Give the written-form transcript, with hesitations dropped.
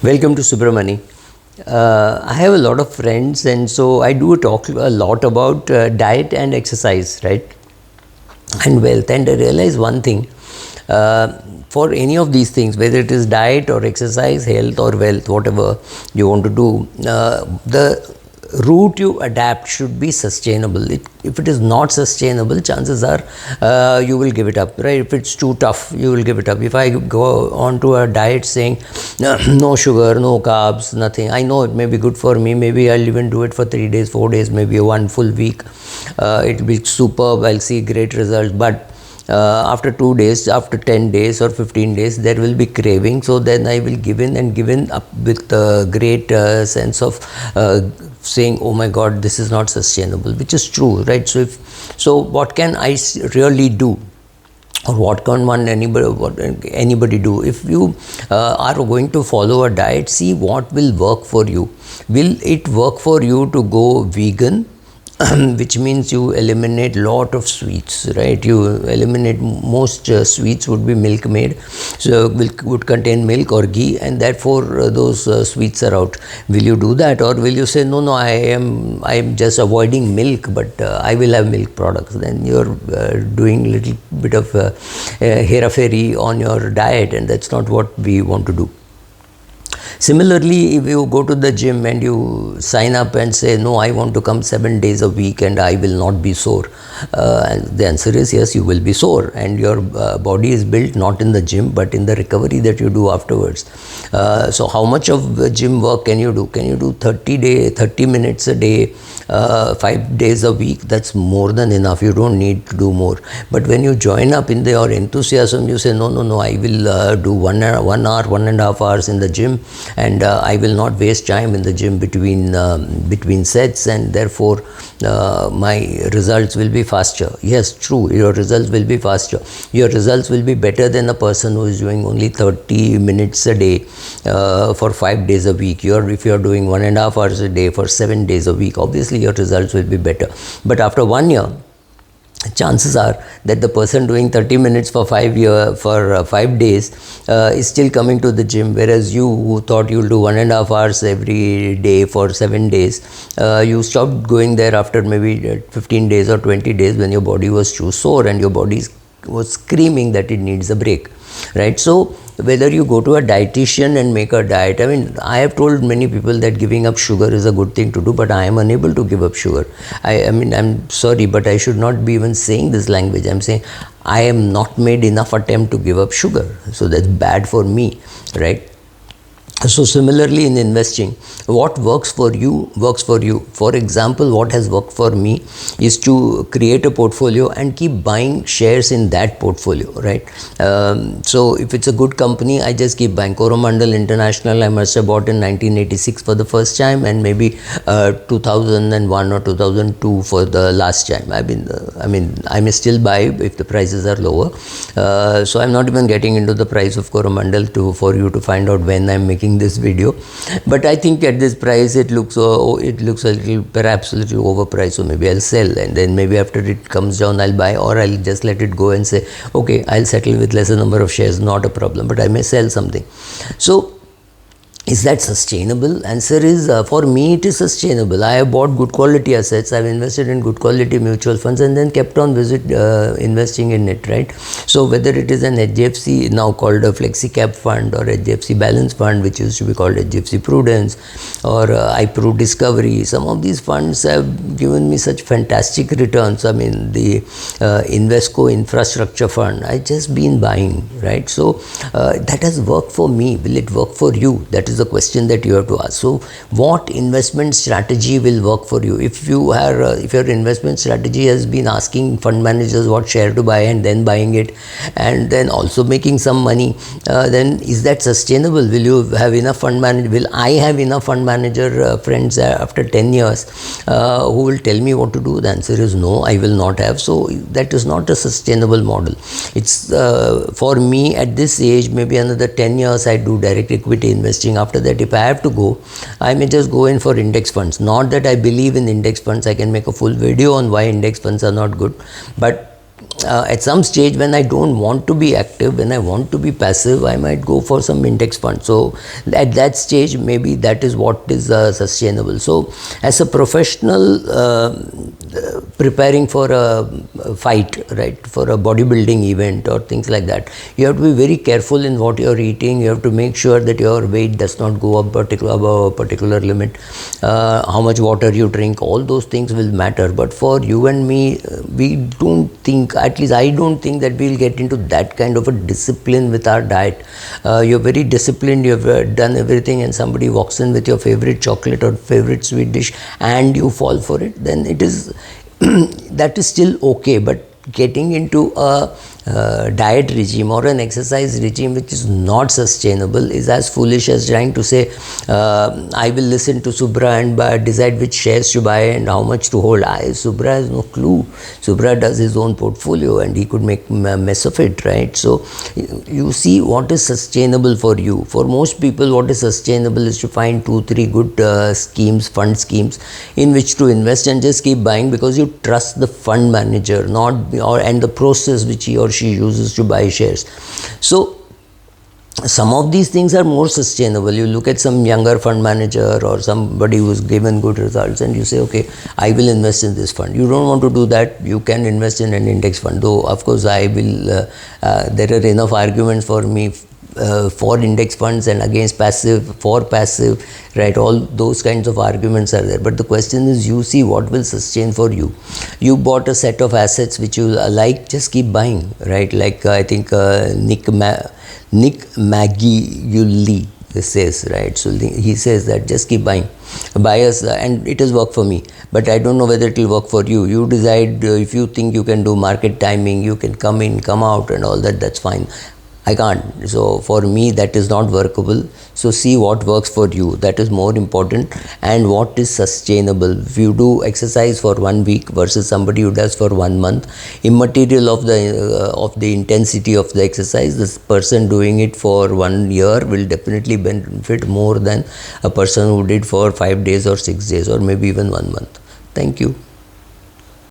Welcome to Subramani. I have a lot of friends, and so I do talk a lot about diet and exercise, right? And wealth. And I realize one thing for any of these things, whether it is diet or exercise, health or wealth, whatever you want to do, the route you adapt should be sustainable. If it is not sustainable, chances are you will give it up, right? If it's too tough, you will give it up. If I go on to a diet saying no sugar, no carbs, nothing, I know it may be good for me. Maybe I'll even do it for 3 days, 4 days, maybe one full week. It will be superb. I'll see great results. But after 2 days, after 10 days or 15 days, there will be craving. So then I will give in up with a great sense of saying, oh my God, this is not sustainable, which is true, right? So what can I really do? Or what can anybody do? If you are going to follow a diet, see what will work for you. Will it work for you to go vegan? Which means you eliminate lot of sweets, right? You eliminate most sweets would be milk made, so would contain milk or ghee, and therefore those sweets are out. Will you do that, or will you say no, I am just avoiding milk, but I will have milk products? Then you're doing little bit of hera-fairy on your diet, and that's not what we want to do. Similarly, if you go to the gym and you sign up and say, no, I want to come 7 days a week and I will not be sore, and the answer is yes, you will be sore, and your body is built not in the gym but in the recovery that you do afterwards. So how much of gym work can you do? Can you do 30 minutes a day, 5 days a week? That's more than enough. You don't need to do more. But when you join up in your enthusiasm, you say, no, I will do 1 hour, 1.5 hours in the gym, and I will not waste time in the gym between sets, and therefore my results will be faster. Yes, true, your results will be faster. Your results will be better than a person who is doing only 30 minutes a day for 5 days a week. If you're doing 1.5 hours a day for 7 days a week, obviously your results will be better. But after 1 year, chances are that the person doing 30 minutes for 5 days is still coming to the gym, whereas you who thought you'll do 1.5 hours every day for 7 days, you stopped going there after maybe 15 days or 20 days when your body was too sore and your body was screaming that it needs a break, right? So whether you go to a dietitian and make a diet, I mean, I have told many people that giving up sugar is a good thing to do, but I am unable to give up sugar. I mean, I'm sorry, but I should not be even saying this language. I'm saying I am not made enough attempt to give up sugar. So that's bad for me, right? So similarly in investing, what works for you works for you. For example, what has worked for me is to create a portfolio and keep buying shares in that portfolio, right? So if it's a good company, I just keep buying. Coromandel International, I must have bought in 1986 for the first time, and maybe 2001 or 2002 for the last time. I mean, I may still buy if the prices are lower. So I'm not even getting into the price of Coromandel for you to find out when I'm making this video, but I think at this price it looks perhaps a little overpriced, so maybe I'll sell, and then maybe after it comes down I'll buy, or I'll just let it go and say, okay, I'll settle with lesser number of shares, not a problem, but I may sell something. So is that sustainable? Answer is, for me it is sustainable. I have bought good quality assets, I've invested in good quality mutual funds, and then kept on investing in it, right? So whether it is an HDFC, now called a FlexiCap fund, or HDFC Balance Fund, which used to be called HDFC Prudence, or iPru Discovery, some of these funds have given me such fantastic returns. I mean, the Invesco Infrastructure Fund, I just been buying, right? So that has worked for me. Will it work for you? That is the question that you have to ask. So what investment strategy will work for you? If your investment strategy has been asking fund managers what share to buy and then buying it, and then also making some money, then is that sustainable? Will you have enough fund manager? Will I have enough fund manager friends after 10 years who will tell me what to do? The answer is no, I will not have. So that is not a sustainable model. It's for me at this age, maybe another 10 years I do direct equity investing. After that, if I have to go, I may just go in for index funds. Not that I believe in index funds. I can make a full video on why index funds are not good, but at some stage when I don't want to be active, when I want to be passive, I might go for some index fund. So at that stage, maybe that is what is sustainable. So as a professional preparing for a fight, right, for a bodybuilding event or things like that, you have to be very careful in what you are eating. You have to make sure that your weight does not go up above a particular limit. How much water you drink, all those things will matter. But for you and me, we don't think, at least I don't think, that we'll get into that kind of a discipline with our diet. You're very disciplined, you've done everything, and somebody walks in with your favorite chocolate or favorite sweet dish and you fall for it, then it is that is still okay. But getting into a diet regime or an exercise regime which is not sustainable is as foolish as trying to say, I will listen to Subra and decide which shares to buy and how much to hold. Subra has no clue. Subra does his own portfolio and he could make a mess of it, right? So you see what is sustainable for you. For most people, what is sustainable is to find 2-3 good schemes, fund schemes in which to invest and just keep buying, because you trust the fund manager, and the process which he or she uses to buy shares. So some of these things are more sustainable. You look at some younger fund manager or somebody who's given good results and you say, okay, I will invest in this fund. You don't want to do that, you can invest in an index fund. Though of course I will there are enough arguments for me for index funds and against passive, for passive, right? All those kinds of arguments are there. But the question is, you see what will sustain for you. You bought a set of assets which you like, just keep buying, right? Like I think Nick Magiuli says, right? So he says that just keep buying, buy us, and it has worked for me. But I don't know whether it will work for you. You decide. If you think you can do market timing, you can come in, come out and all that, that's fine. I can't. So for me, that is not workable. So see what works for you. That is more important, and what is sustainable. If you do exercise for 1 week versus somebody who does for 1 month, immaterial of the intensity of the exercise, this person doing it for 1 year will definitely benefit more than a person who did for 5 days or 6 days or maybe even 1 month. Thank you.